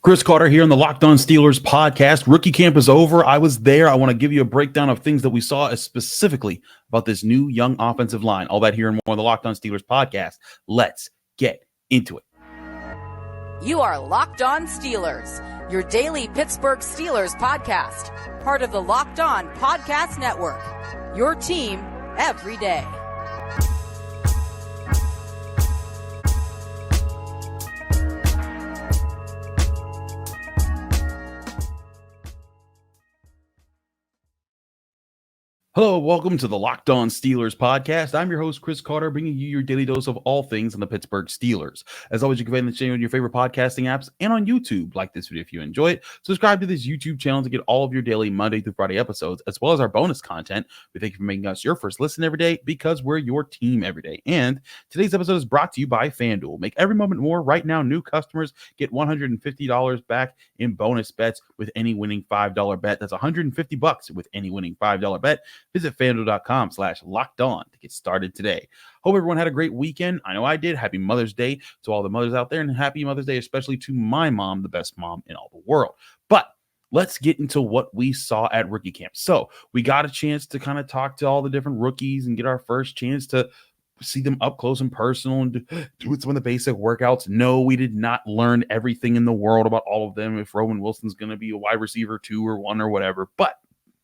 Chris Carter here on the Locked On Steelers podcast. Rookie camp is over. I was there. I want to give you a breakdown of things that we saw specifically about this new young offensive line. All that here and more on the Locked On Steelers podcast. Let's get into it. You are Locked On Steelers, your daily Pittsburgh Steelers podcast, part of the Locked On Podcast Network, your team every day. Hello, welcome to the Locked On Steelers podcast. I'm your host, Chris Carter, bringing you your daily dose of all things on the Pittsburgh Steelers. As always, you can find the channel on your favorite podcasting apps and on YouTube. Like this video if you enjoy it. Subscribe to this YouTube channel to get all of your daily Monday through Friday episodes, as well as our bonus content. We thank you for making us your first listen every day because we're your team every day. And today's episode is brought to you by FanDuel. Make every moment more. Right now, new customers get $150 back in bonus bets with any winning $5 bet. That's $150 with any winning $5 bet. Visit FanDuel.com/LockedOn to get started today. Hope everyone had a great weekend. I know I did. Happy Mother's Day to all the mothers out there, and happy Mother's Day especially to my mom, the best mom in all the world. But let's get into what we saw at rookie camp. So we got a chance to kind of talk to all the different rookies and get our first chance to see them up close and personal and do some of the basic workouts. No, we did not learn everything in the world about all of them. If Roman Wilson's going to be a wide receiver 2 or 1 or whatever, but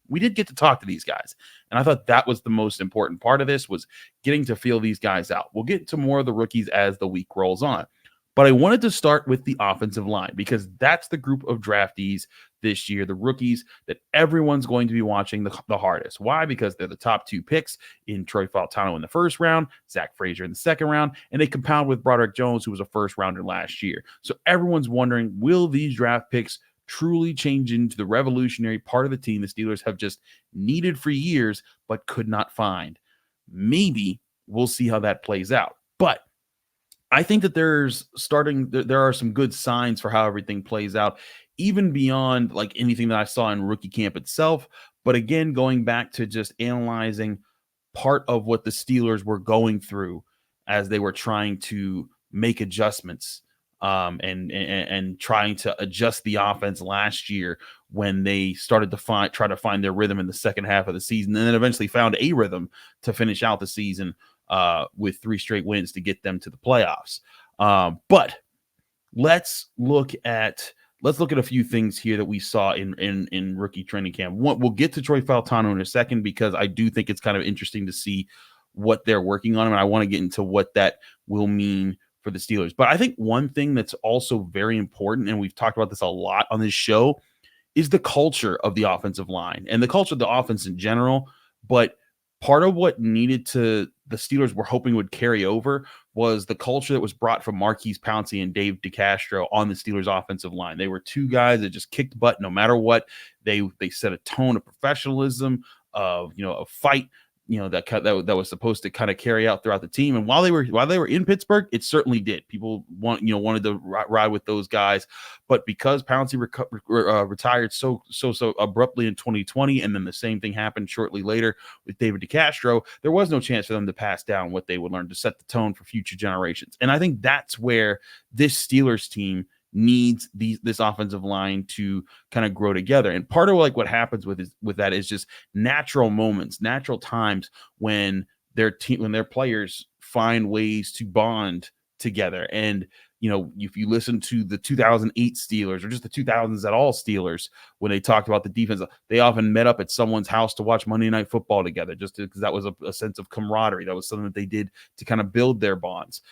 we did get to talk to these guys. And I thought that was the most important part of this, was getting to feel these guys out. We'll get to more of the rookies as the week rolls on. But I wanted to start with the offensive line because that's the group of draftees this year, the rookies that everyone's going to be watching the hardest. Why? Because they're the top 2 picks in Troy Fautanu in the first round, Zach Frazier in the second round, and they compound with Broderick Jones, who was a first rounder last year. So everyone's wondering, will these draft picks truly change into the revolutionary part of the team the Steelers have just needed for years but could not find? Maybe. We'll see how that plays out. But I think that there are some good signs for how everything plays out, even beyond like anything that I saw in rookie camp itself. But again, going back to just analyzing part of what the Steelers were going through as they were trying to make adjustments and trying to adjust the offense last year when they started to try to find their rhythm in the second half of the season, and then eventually found a rhythm to finish out the season with 3 straight wins to get them to the playoffs. But let's look at a few things here that we saw in rookie training camp. We'll get to Troy Fautanu in a second because I do think it's kind of interesting to see what they're working on, and I want to get into what that will mean for the Steelers. But I think one thing that's also very important, and we've talked about this a lot on this show, is the culture of the offensive line and the culture of the offense in general. But part of what the Steelers were hoping would carry over was the culture that was brought from Marquise Pouncey and Dave DeCastro on the Steelers offensive line. They were 2 guys that just kicked butt no matter what. They set a tone of professionalism, of a fight, that was supposed to kind of carry out throughout the team. And while they were in Pittsburgh, it certainly did. People wanted to ride with those guys, but because Pouncey retired so abruptly in 2020, and then the same thing happened shortly later with David DeCastro, there was no chance for them to pass down what they would learn to set the tone for future generations. And I think that's where this Steelers team needs this offensive line to kind of grow together. And part of what happens with that is just natural moments, natural times when their players find ways to bond together. And if you listen to the 2008 Steelers or just the 2000s at all Steelers, when they talked about the defense, they often met up at someone's house to watch Monday Night Football together, just because that was a sense of camaraderie. That was something that they did to kind of build their bonds.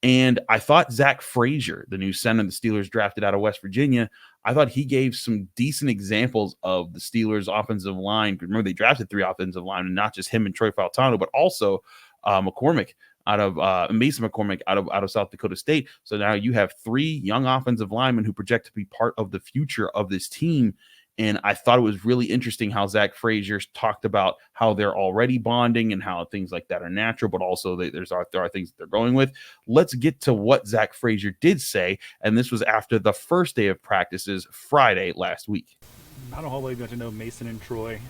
And I thought Zach Frazier, the new center the Steelers drafted out of West Virginia, I thought he gave some decent examples of the Steelers' offensive line. Remember, they drafted 3 offensive linemen, not just him and Troy Fautanu, but also Mason McCormick out of South Dakota State. So now you have 3 young offensive linemen who project to be part of the future of this team. And I thought it was really interesting how Zach Frazier talked about how they're already bonding and how things like that are natural, but also there are things that they're going with. Let's get to what Zach Frazier did say, and this was after the first day of practices Friday last week. I don't know how well you got to know Mason and Troy,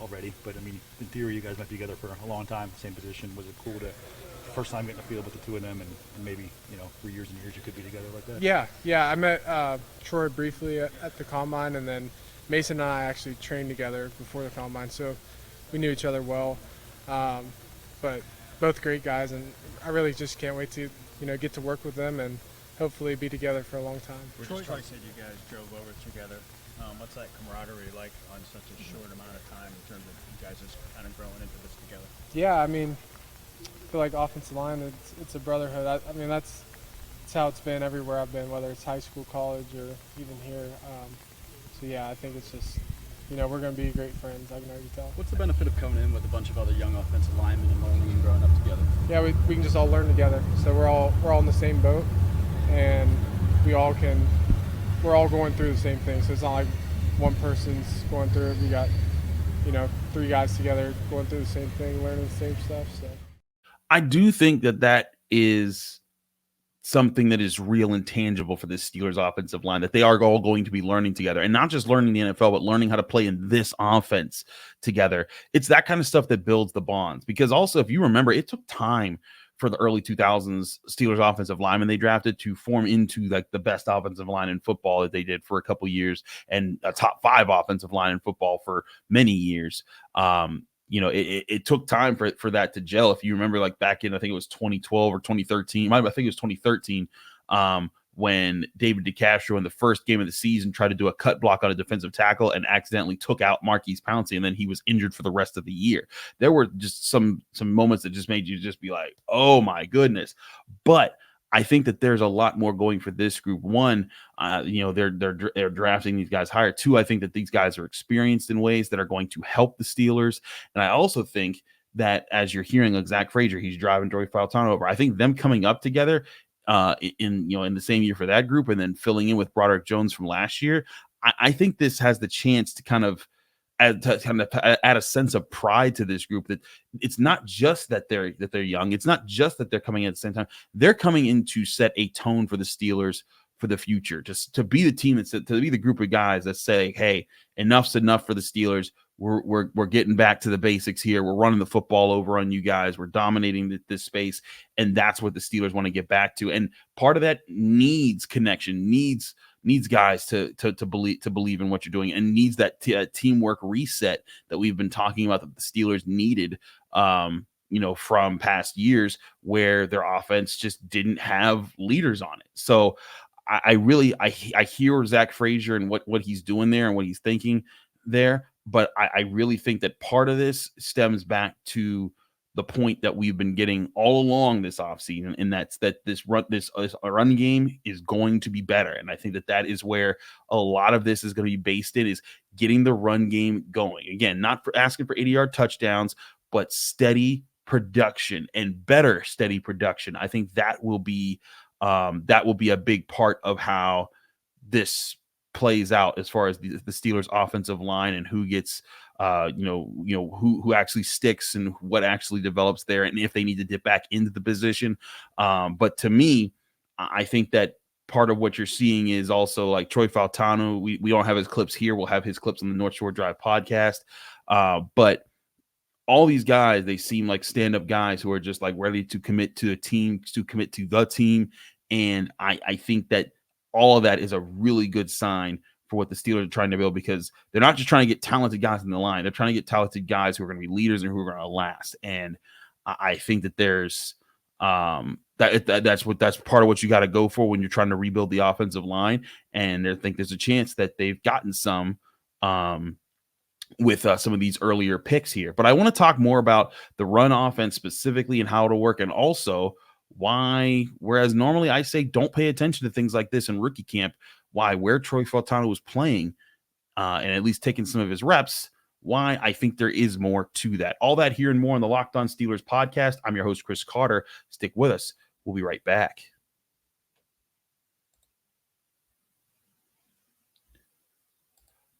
already, but I mean, in theory, you guys might be together for a long time, same position. Was it cool to first time getting a feel with the two of them, and maybe, for years and years you could be together like that? Yeah. I met Troy briefly at the Combine, and then Mason and I actually trained together before the Combine, so we knew each other well. But both great guys, and I really just can't wait to, get to work with them and hopefully be together for a long time. Troy said you guys drove over together. What's that camaraderie like on such a short amount of time in terms of you guys just kind of growing into this together? Yeah, I feel like offensive line, it's a brotherhood. That's how it's been everywhere I've been, whether it's high school, college, or even here. So yeah, I think it's just, we're going to be great friends. I can already tell. What's the benefit of coming in with a bunch of other young offensive linemen and learning and growing up together? Yeah, we can just all learn together. So we're all in the same boat, and we're all going through the same thing. So it's not like one person's going through it. We got, three guys together going through the same thing, learning the same stuff. So I do think that is something that is real and tangible for the Steelers offensive line, that they are all going to be learning together, and not just learning the NFL, but learning how to play in this offense together. It's that kind of stuff that builds the bonds, because also, if you remember, it took time for the early 2000s Steelers offensive linemen they drafted to form into like the best offensive line in football that they did for a couple years, and a top 5 offensive line in football for many years. It took time for that to gel. If you remember, like back in, I think it was 2012 or 2013, I think it was 2013, when David DeCastro in the first game of the season tried to do a cut block on a defensive tackle and accidentally took out Marquise Pouncey, and then he was injured for the rest of the year. There were just some moments that just made you just be like, oh my goodness. But I think that there's a lot more going for this group. One, they're drafting these guys higher. Two, I think that these guys are experienced in ways that are going to help the Steelers. And I also think that, as you're hearing, like Zach Frazier, he's driving Joey Fautanu over. I think them coming up together in the same year for that group, and then filling in with Broderick Jones from last year, I think this has the chance to kind of add a sense of pride to this group, that it's not just that they're young. It's not just that they're coming in at the same time. They're coming in to set a tone for the Steelers for the future, just to be the team to be the group of guys that say, hey, enough's enough for the Steelers. We're getting back to the basics here. We're running the football over on you guys. We're dominating this space, and that's what the Steelers want to get back to. And part of that needs connection, needs guys to believe in what you're doing, and needs that teamwork reset that we've been talking about, that the Steelers needed, from past years where their offense just didn't have leaders on it. So I hear Zach Frazier and what he's doing there and what he's thinking there. But I really think that part of this stems back to the point that we've been getting all along this offseason, and that's that this run game is going to be better. And I think that is where a lot of this is going to be based in, is getting the run game going. Again, not for asking for 80-yard touchdowns, but steady production, and better steady production. I think that will be a big part of how this plays out, as far as the Steelers offensive line, and who gets who actually sticks and what actually develops there, and if they need to dip back into the position. But to me, I think that part of what you're seeing is also like Troy Fautanu. We don't have his clips here. We'll have his clips on the North Shore Drive podcast. But all these guys, they seem like stand-up guys who are just like ready to commit to a team, to commit to the team. And I think that all of that is a really good sign for what the Steelers are trying to build, because they're not just trying to get talented guys in the line. They're trying to get talented guys who are going to be leaders and who are going to last. And I think that there's that's part of what you got to go for when you're trying to rebuild the offensive line. And I think there's a chance that they've gotten some with some of these earlier picks here. But I want to talk more about the run offense specifically and how it'll work, and also why, whereas normally I say don't pay attention to things like this in rookie camp, where Troy Fautanu was playing and at least taking some of his reps, why I think there is more to that. All that here and more on the Locked On Steelers podcast. I'm your host, Chris Carter. Stick with us. We'll be right back.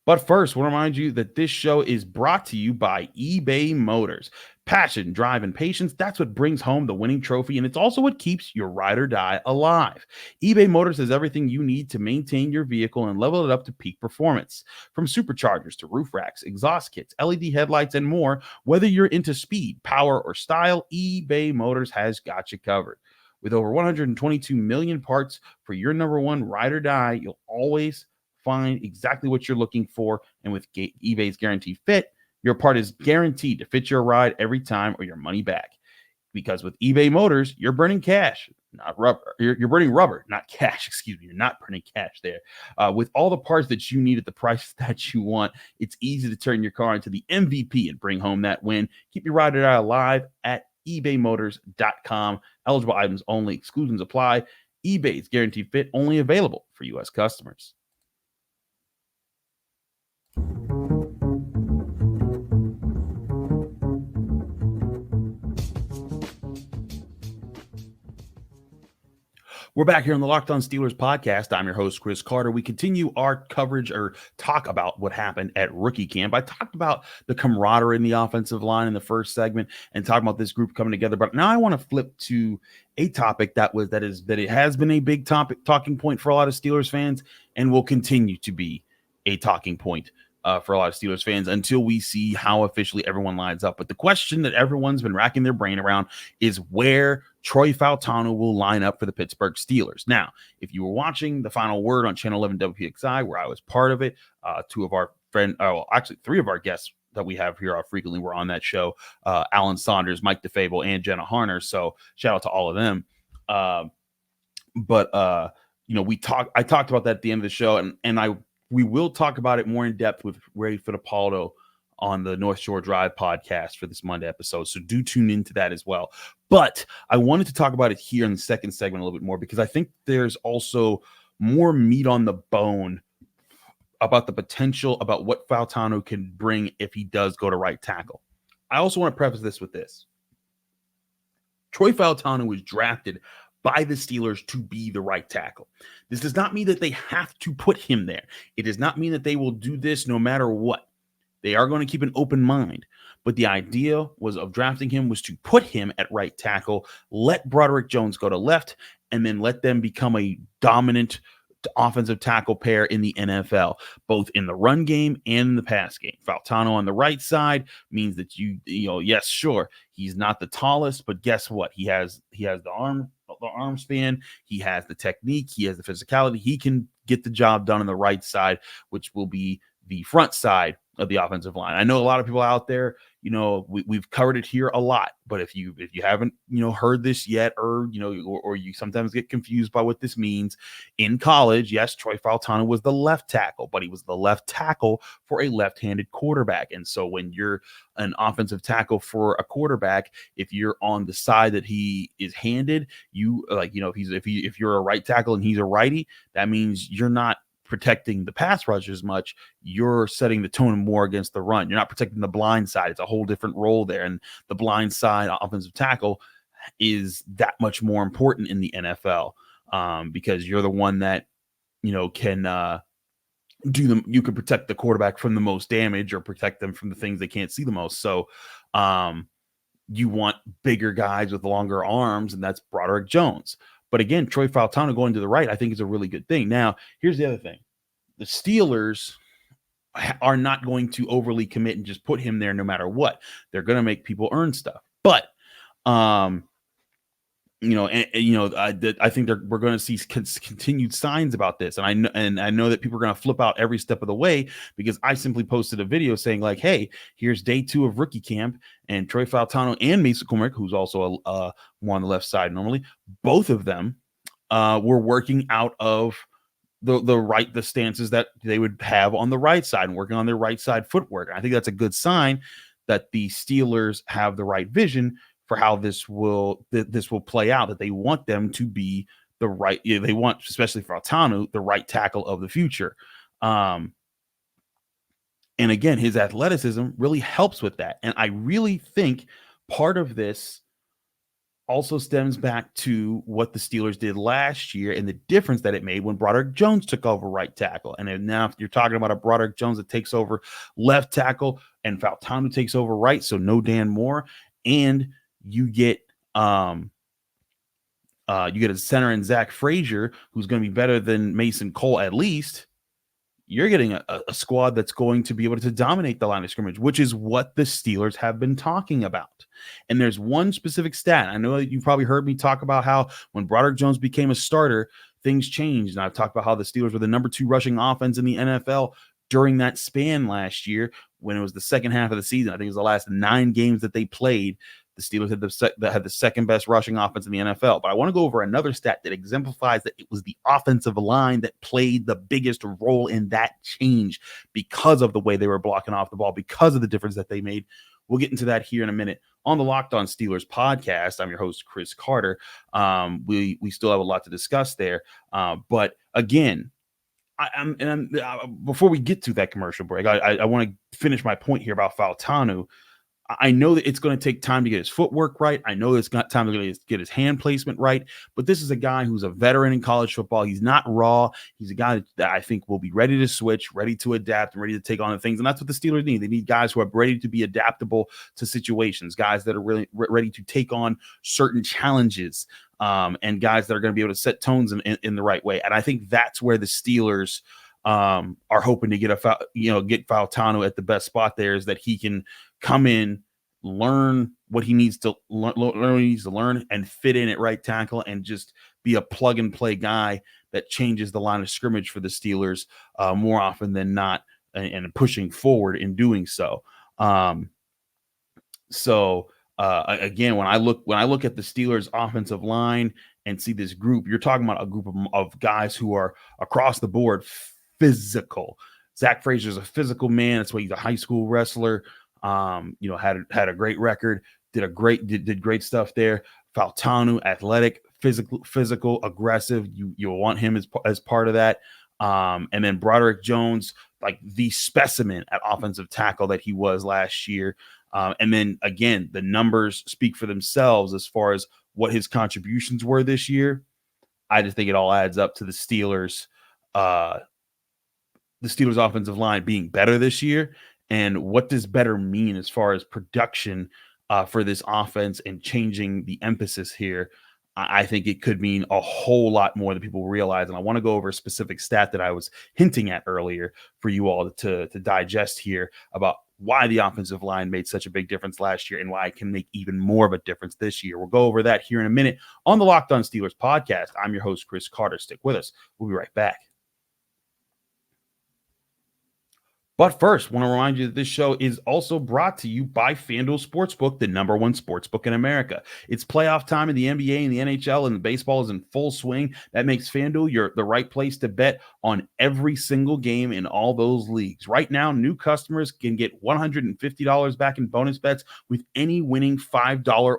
But first, I want to remind you that this show is brought to you by eBay Motors. Passion, drive, and patience, that's what brings home the winning trophy, and it's also what keeps your ride or die alive. eBay Motors has everything you need to maintain your vehicle and level it up to peak performance. From superchargers to roof racks, exhaust kits, LED headlights, and more, whether you're into speed, power, or style, eBay Motors has got you covered. With over 122 million parts for your number one ride or die, you'll always find exactly what you're looking for, and with eBay's Guaranteed Fit, your part is guaranteed to fit your ride every time or your money back. Because with eBay Motors, you're burning cash, not rubber. You're burning rubber, not cash. Excuse me. You're not burning cash there. With all the parts that you need at the price that you want, it's easy to turn your car into the MVP and bring home that win. Keep your ride or die alive at ebaymotors.com. Eligible items only. Exclusions apply. eBay's Guaranteed Fit only available for U.S. customers. We're back here on the Locked On Steelers podcast. I'm your host, Chris Carter. We continue our coverage or talk about what happened at rookie camp. I talked about the camaraderie in the offensive line in the first segment and talking about this group coming together. But now I want to flip to a topic that it has been a big talking point for a lot of Steelers fans and will continue to be a talking point for a lot of Steelers fans until we see how officially everyone lines up. But the question that everyone's been racking their brain around is where Troy Fautanu will line up for the Pittsburgh Steelers. Now, if you were watching the Final Word on Channel 11 WPXI, where I was part of it, three of our guests that we have here frequently were on that show, Alan Saunders, Mike DeFable, and Jenna Harner. So shout out to all of them. I talked about that at the end of the show, and we will talk about it more in depth with Ray Fittipaldo on the North Shore Drive podcast for this Monday episode. So do tune into that as well. But I wanted to talk about it here in the second segment a little bit more because I think there's also more meat on the bone about the potential about what Fautanu can bring if he does go to right tackle. I also want to preface this with this. Troy Fautanu was drafted by the Steelers to be the right tackle. This does not mean that they have to put him there. It does not mean that they will do this no matter what. They are going to keep an open mind. But the idea of drafting him was to put him at right tackle, let Broderick Jones go to left, and then let them become a dominant offensive tackle pair in the NFL, both in the run game and in the pass game. Fautanu on the right side means that yes, sure, he's not the tallest, but guess what? He has the arm span, he has the technique, he has the physicality. He can get the job done on the right side, which will be the front side of the offensive line. I know a lot of people out there, we've covered it here a lot, but if you haven't, heard this yet, or you sometimes get confused by what this means in college. Yes, Troy Fautanu was the left tackle, but he was the left tackle for a left-handed quarterback. And so when you're an offensive tackle for a quarterback, if you're on the side that he is handed, if you're a right tackle and he's a righty, that means you're not protecting the pass rush as much. You're setting the tone more against the run. You're not protecting the blind side. It's a whole different role there. And the blind side offensive tackle is that much more important in the NFL because you're the one that, can you can protect the quarterback from the most damage or protect them from the things they can't see the most. So you want bigger guys with longer arms, and that's Broderick Jones. But again, Troy Fautanu going to the right, I think is a really good thing. Now, here's the other thing. The Steelers are not going to overly commit and just put him there no matter what. They're going to make people earn stuff. But, I think we're going to see continued signs about this. And I know that people are going to flip out every step of the way because I simply posted a video saying like, hey, here's day 2 of rookie camp, and Troy Fautanu and Mason Cormick, who's also more on the left side normally, both of them were working out of the stances that they would have on the right side and working on their right side footwork. And I think that's a good sign that the Steelers have the right vision for how this will play out, that they want them to be the right, they want, especially for Fautanu, the right tackle of the future. And again, his athleticism really helps with that. And I really think part of this also stems back to what the Steelers did last year and the difference that it made when Broderick Jones took over right tackle. And now if you're talking about a Broderick Jones that takes over left tackle and Fautanu takes over right, so no Dan Moore, and you get a center in Zach Frazier, who's going to be better than Mason Cole at least, you're getting a squad that's going to be able to dominate the line of scrimmage, which is what the Steelers have been talking about. And there's one specific stat. I know that you probably heard me talk about how when Broderick Jones became a starter, things changed. And I've talked about how the Steelers were the number 2 rushing offense in the NFL during that span last year when it was the second half of the season. I think it was the last 9 games that they played. The Steelers had the second best rushing offense in the NFL. But I want to go over another stat that exemplifies that it was the offensive line that played the biggest role in that change because of the way they were blocking off the ball, because of the difference that they made. We'll get into that here in a minute on the Locked On Steelers podcast. I'm your host, Chris Carter. We still have a lot to discuss there. But again, before we get to that commercial break, I want to finish my point here about Fautanu. I know that it's going to take time to get his footwork right. I know it's got time to get his hand placement right, but this is a guy who's a veteran in college football. He's not raw. He's a guy that I think will be ready to switch, ready to adapt, and ready to take on the things. And that's what the Steelers need. They need guys who are ready to be adaptable to situations, guys that are really ready to take on certain challenges, and guys that are going to be able to set tones in the right way. And I think that's where the Steelers are hoping to get Fautanu at the best spot there, is that he can come in, learn what he needs to learn, and fit in at right tackle, and just be a plug and play guy that changes the line of scrimmage for the Steelers more often than not, and pushing forward in doing so. Again, when I look at the Steelers offensive line and see this group, you're talking about a group of guys who are across the board physical. Zach Frazier's a physical man. That's why he's a high school wrestler. Had a great record, did great stuff there. Fautanu, athletic, physical, aggressive. You'll want him as part of that. And then Broderick Jones, like the specimen at offensive tackle that he was last year. And then again, the numbers speak for themselves as far as what his contributions were this year. I just think it all adds up to the Steelers offensive line being better this year. And what does better mean as far as production for this offense and changing the emphasis here? I think it could mean a whole lot more than people realize. And I want to go over a specific stat that I was hinting at earlier for you all to digest here about why the offensive line made such a big difference last year and why it can make even more of a difference this year. We'll go over that here in a minute on the Locked On Steelers podcast. I'm your host, Chris Carter. Stick with us. We'll be right back. But first, I want to remind you that this show is also brought to you by FanDuel Sportsbook, the #1 sportsbook in America. It's playoff time in the NBA and the NHL, and baseball is in full swing. That makes FanDuel the right place to bet on every single game in all those leagues. Right now, new customers can get $150 back in bonus bets with any winning $5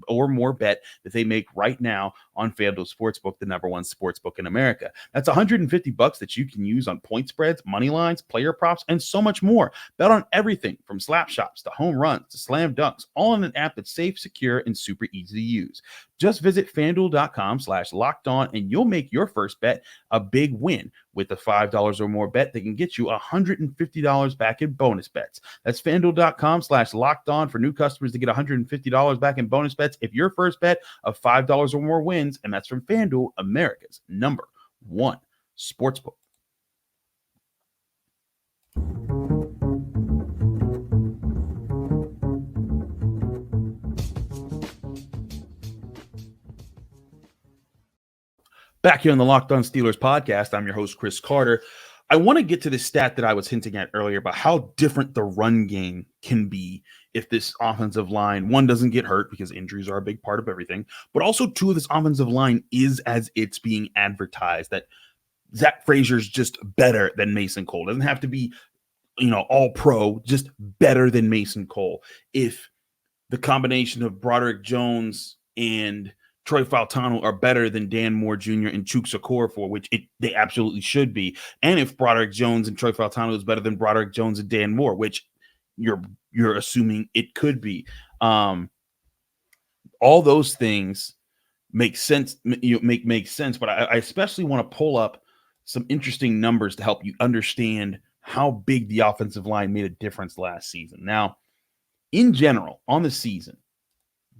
or more bet that they make right now on FanDuel Sportsbook, the #1 sportsbook in America. That's $150 that you can use on point spreads, money lines, player props, and so much more. Bet on everything from slap shots to home runs to slam dunks, all in an app that's safe, secure, and super easy to use. Just visit FanDuel.com/lockedon and you'll make your first bet a big win. With the $5 or more bet, they can get you $150 back in bonus bets. That's FanDuel.com/lockedon for new customers to get $150 back in bonus bets if your first bet of $5 or more wins. And that's from FanDuel, America's #1 sportsbook. Back here on the Locked On Steelers podcast, I'm your host, Chris Carter. I want to get to the stat that I was hinting at earlier about how different the run game can be if this offensive line, one, doesn't get hurt because injuries are a big part of everything, but also two, this offensive line is as it's being advertised, that Zach Frazier's just better than Mason Cole. Doesn't have to be, all pro, just better than Mason Cole. If the combination of Broderick Jones and Troy Fautanu are better than Dan Moore Jr. and Chuks Okorafor, which they absolutely should be. And if Broderick Jones and Troy Fautanu is better than Broderick Jones and Dan Moore, which you're assuming it could be. All those things make sense. Make sense. But I especially want to pull up some interesting numbers to help you understand how big the offensive line made a difference last season. Now, in general, on the season,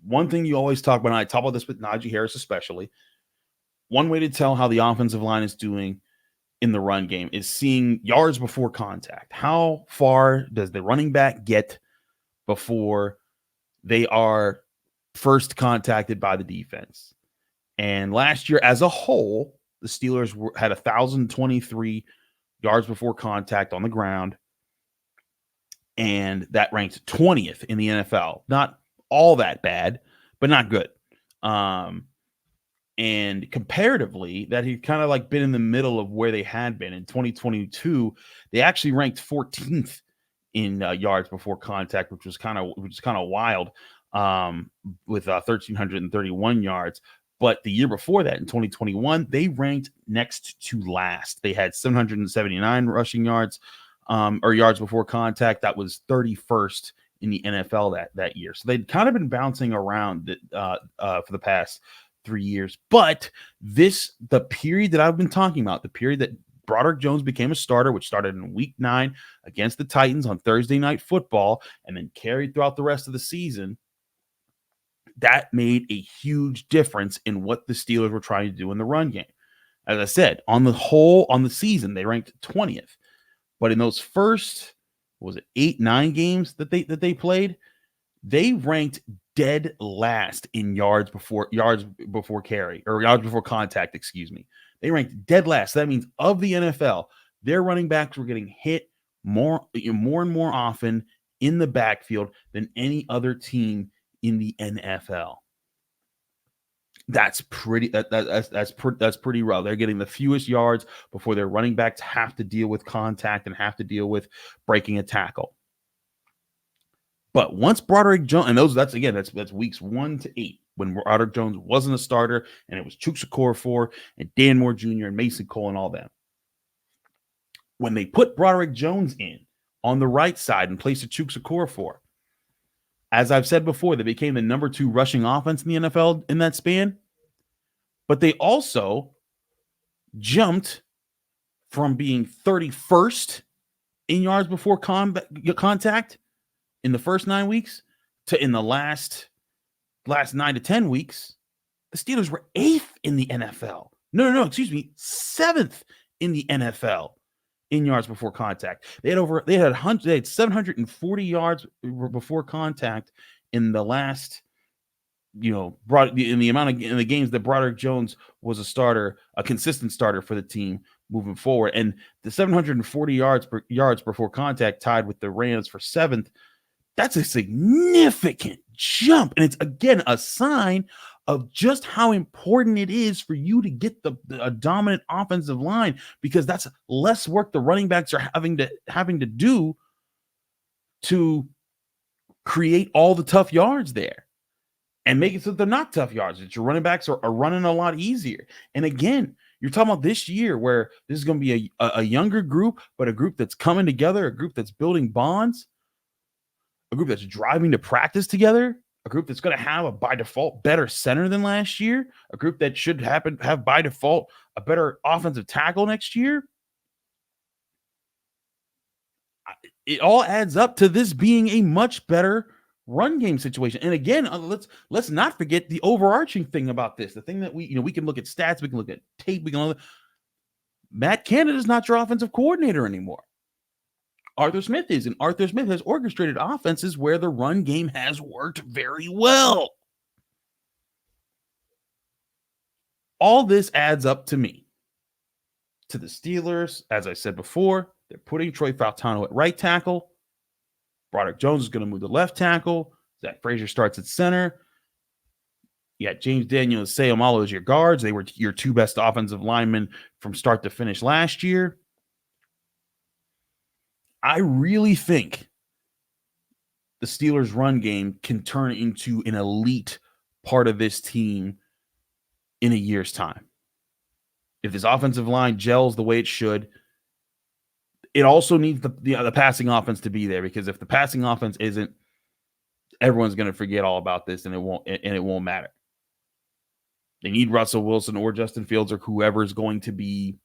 one thing you always talk about, and I talk about this with Najee Harris especially, one way to tell how the offensive line is doing in the run game is seeing yards before contact. How far does the running back get before they are first contacted by the defense? And last year as a whole, the Steelers had 1,023 yards before contact on the ground, and that ranked 20th in the NFL. Not all that bad, but not good. And comparatively, that he kind of like been in the middle of where they had been. In 2022, they actually ranked 14th in yards before contact, which was kind of wild, with 1,331 yards. But the year before that, in 2021, they ranked next to last. They had 779 rushing yards, or yards before contact. That was 31st in the NFL that year. So they'd kind of been bouncing around for the past 3 years. But the period that I've been talking about, the period that Broderick Jones became a starter, which started in week 9 against the Titans on Thursday Night Football and then carried throughout the rest of the season, that made a huge difference in what the Steelers were trying to do in the run game. As I said, on the season, they ranked 20th. But in those first, 8-9 games that they played, they ranked dead last in yards before carry, or yards before contact, excuse me. They ranked dead last. So that means of the NFL, their running backs were getting hit more and more often in the backfield than any other team in the NFL. That's pretty rough. They're getting the fewest yards before their running backs have to deal with contact and have to deal with breaking a tackle. But once Broderick Jones, and that's weeks 1 to 8, when Broderick Jones wasn't a starter, and it was Chukwuekorfor and Dan Moore Jr. and Mason Cole and all them. When they put Broderick Jones in on the right side in place of Chukwuekorfor, as I've said before, they became the number 2 rushing offense in the NFL in that span. But they also jumped from being 31st in yards before contact in the first 9 weeks to, in the last 9 to 10 weeks, the Steelers were 8th in the NFL. No, excuse me, 7th in the NFL in yards before contact. They had 740 yards before contact in the last, in the games that Broderick Jones was a consistent starter for the team moving forward. And the 740 yards before contact tied with the Rams for 7th. That's a significant jump. And it's, again, a sign of just how important it is for you to get a dominant offensive line, because that's less work the running backs are having to do to create all the tough yards there and make it so they're not tough yards, that your running backs are running a lot easier. And again, you're talking about this year where this is going to be a younger group, but a group that's coming together, a group that's building bonds, a group that's driving to practice together, a group that's going to have a by default better center than last year, a group that should have by default a better offensive tackle next year. It all adds up to this being a much better run game situation. And again, let's not forget the overarching thing about this. The thing that we can look at stats, we can look at tape, Matt Canada's not your offensive coordinator anymore. Arthur Smith is, and Arthur Smith has orchestrated offenses where the run game has worked very well. All this adds up to the Steelers. As I said before, they're putting Troy Fautanu at right tackle. Broderick Jones is going to move to left tackle. Zach Frazier starts at center. You got James Daniels and Seumalo as your guards. They were your 2 best offensive linemen from start to finish last year. I really think the Steelers' run game can turn into an elite part of this team in a year's time. If this offensive line gels the way it should, it also needs the passing offense to be there, because if the passing offense isn't, everyone's going to forget all about this, and it won't matter. They need Russell Wilson or Justin Fields or whoever is going to be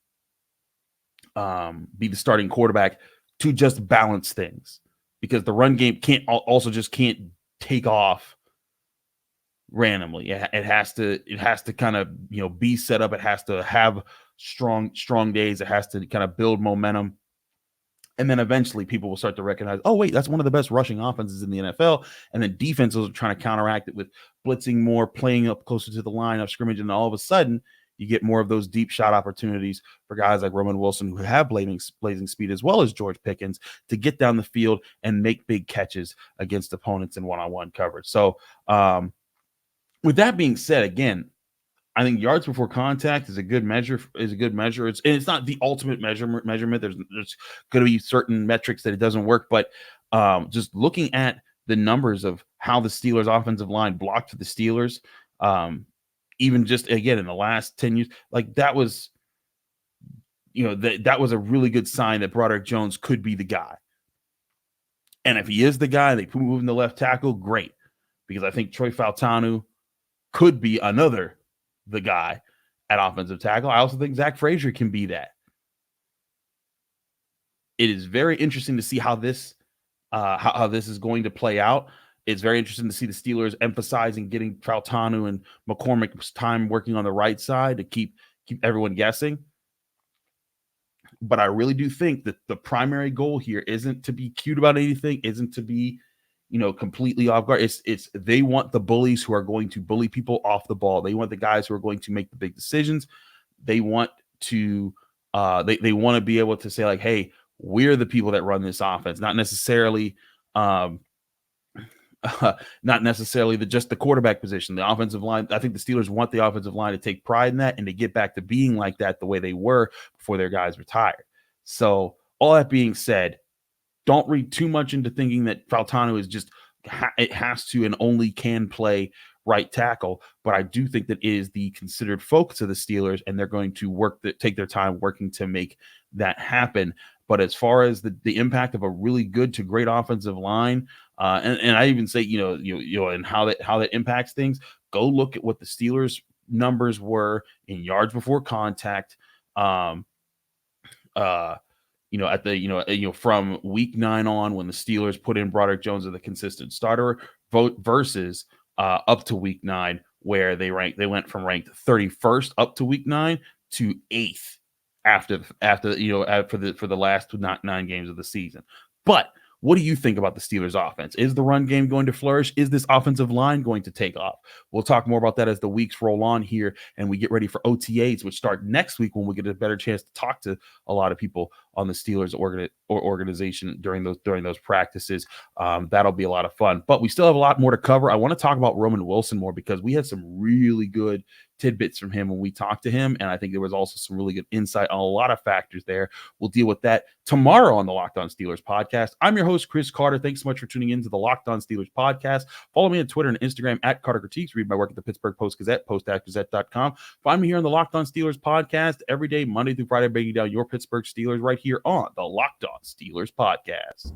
the starting quarterback to just balance things, because the run game can't take off randomly. It has to kind of, be set up. It has to have strong days. It has to kind of build momentum. And then eventually people will start to recognize, oh, wait, that's one of the best rushing offenses in the NFL. And then defenses are trying to counteract it with blitzing more, playing up closer to the line of scrimmage. And all of a sudden, you get more of those deep shot opportunities for guys like Roman Wilson, who have blazing speed, as well as George Pickens, to get down the field and make big catches against opponents in one-on-one coverage. So with that being said, again, I think yards before contact is a good measure. It's not the ultimate measurement. There's going to be certain metrics that it doesn't work, but just looking at the numbers of how the Steelers offensive line blocked for the Steelers, even just again in the last 10 years, like that was, that was a really good sign that Broderick Jones could be the guy. And if he is the guy, they move him to left tackle, great, because I think Troy Fautanu could be the guy at offensive tackle. I also think Zach Frazier can be that. It is very interesting to see how this is going to play out. It's very interesting to see the Steelers emphasizing getting Fautanu and McCormick's time working on the right side to keep everyone guessing. But I really do think that the primary goal here isn't to be cute about anything, isn't to be completely off guard. It's they want the bullies who are going to bully people off the ball. They want the guys who are going to make the big decisions. They want to they want to be able to say, like, hey, we're the people that run this offense, not necessarily just the quarterback position, the offensive line. I think the Steelers want the offensive line to take pride in that and to get back to being like that the way they were before their guys retired. So all that being said, don't read too much into thinking that Fautanu is just it has to and only can play right tackle. But I do think that is the considered focus of the Steelers, and they're going to take their time working to make that happen. But as far as the impact of a really good to great offensive line, and I even say and how that impacts things, go look at what the Steelers numbers were in yards before contact. From week 9 on, when the Steelers put in Broderick Jones as the consistent starter versus up to week 9, where they went from ranked 31st up to week 9 to 8th after for the last 9 games of the season. But what do you think about the Steelers offense? Is the run game going to flourish? Is this offensive line going to take off? We'll talk more about that as the weeks roll on here and we get ready for OTAs, which start next week, when we get a better chance to talk to a lot of people on the Steelers organization during those practices. That'll be a lot of fun, but we still have a lot more to cover. I want to talk about Roman Wilson more, because we had some really good tidbits from him when we talked to him, and I think there was also some really good insight on a lot of factors there. We'll deal with that tomorrow on the Locked On Steelers podcast. I'm your host, Chris Carter. Thanks so much for tuning in to the Locked On Steelers podcast. Follow me on Twitter and Instagram at Carter Critiques. Read my work at the Pittsburgh Post-Gazette, post-gazette.com. Find me here on the Locked On Steelers podcast every day, Monday through Friday, breaking down your Pittsburgh Steelers right here on the Locked On Steelers podcast.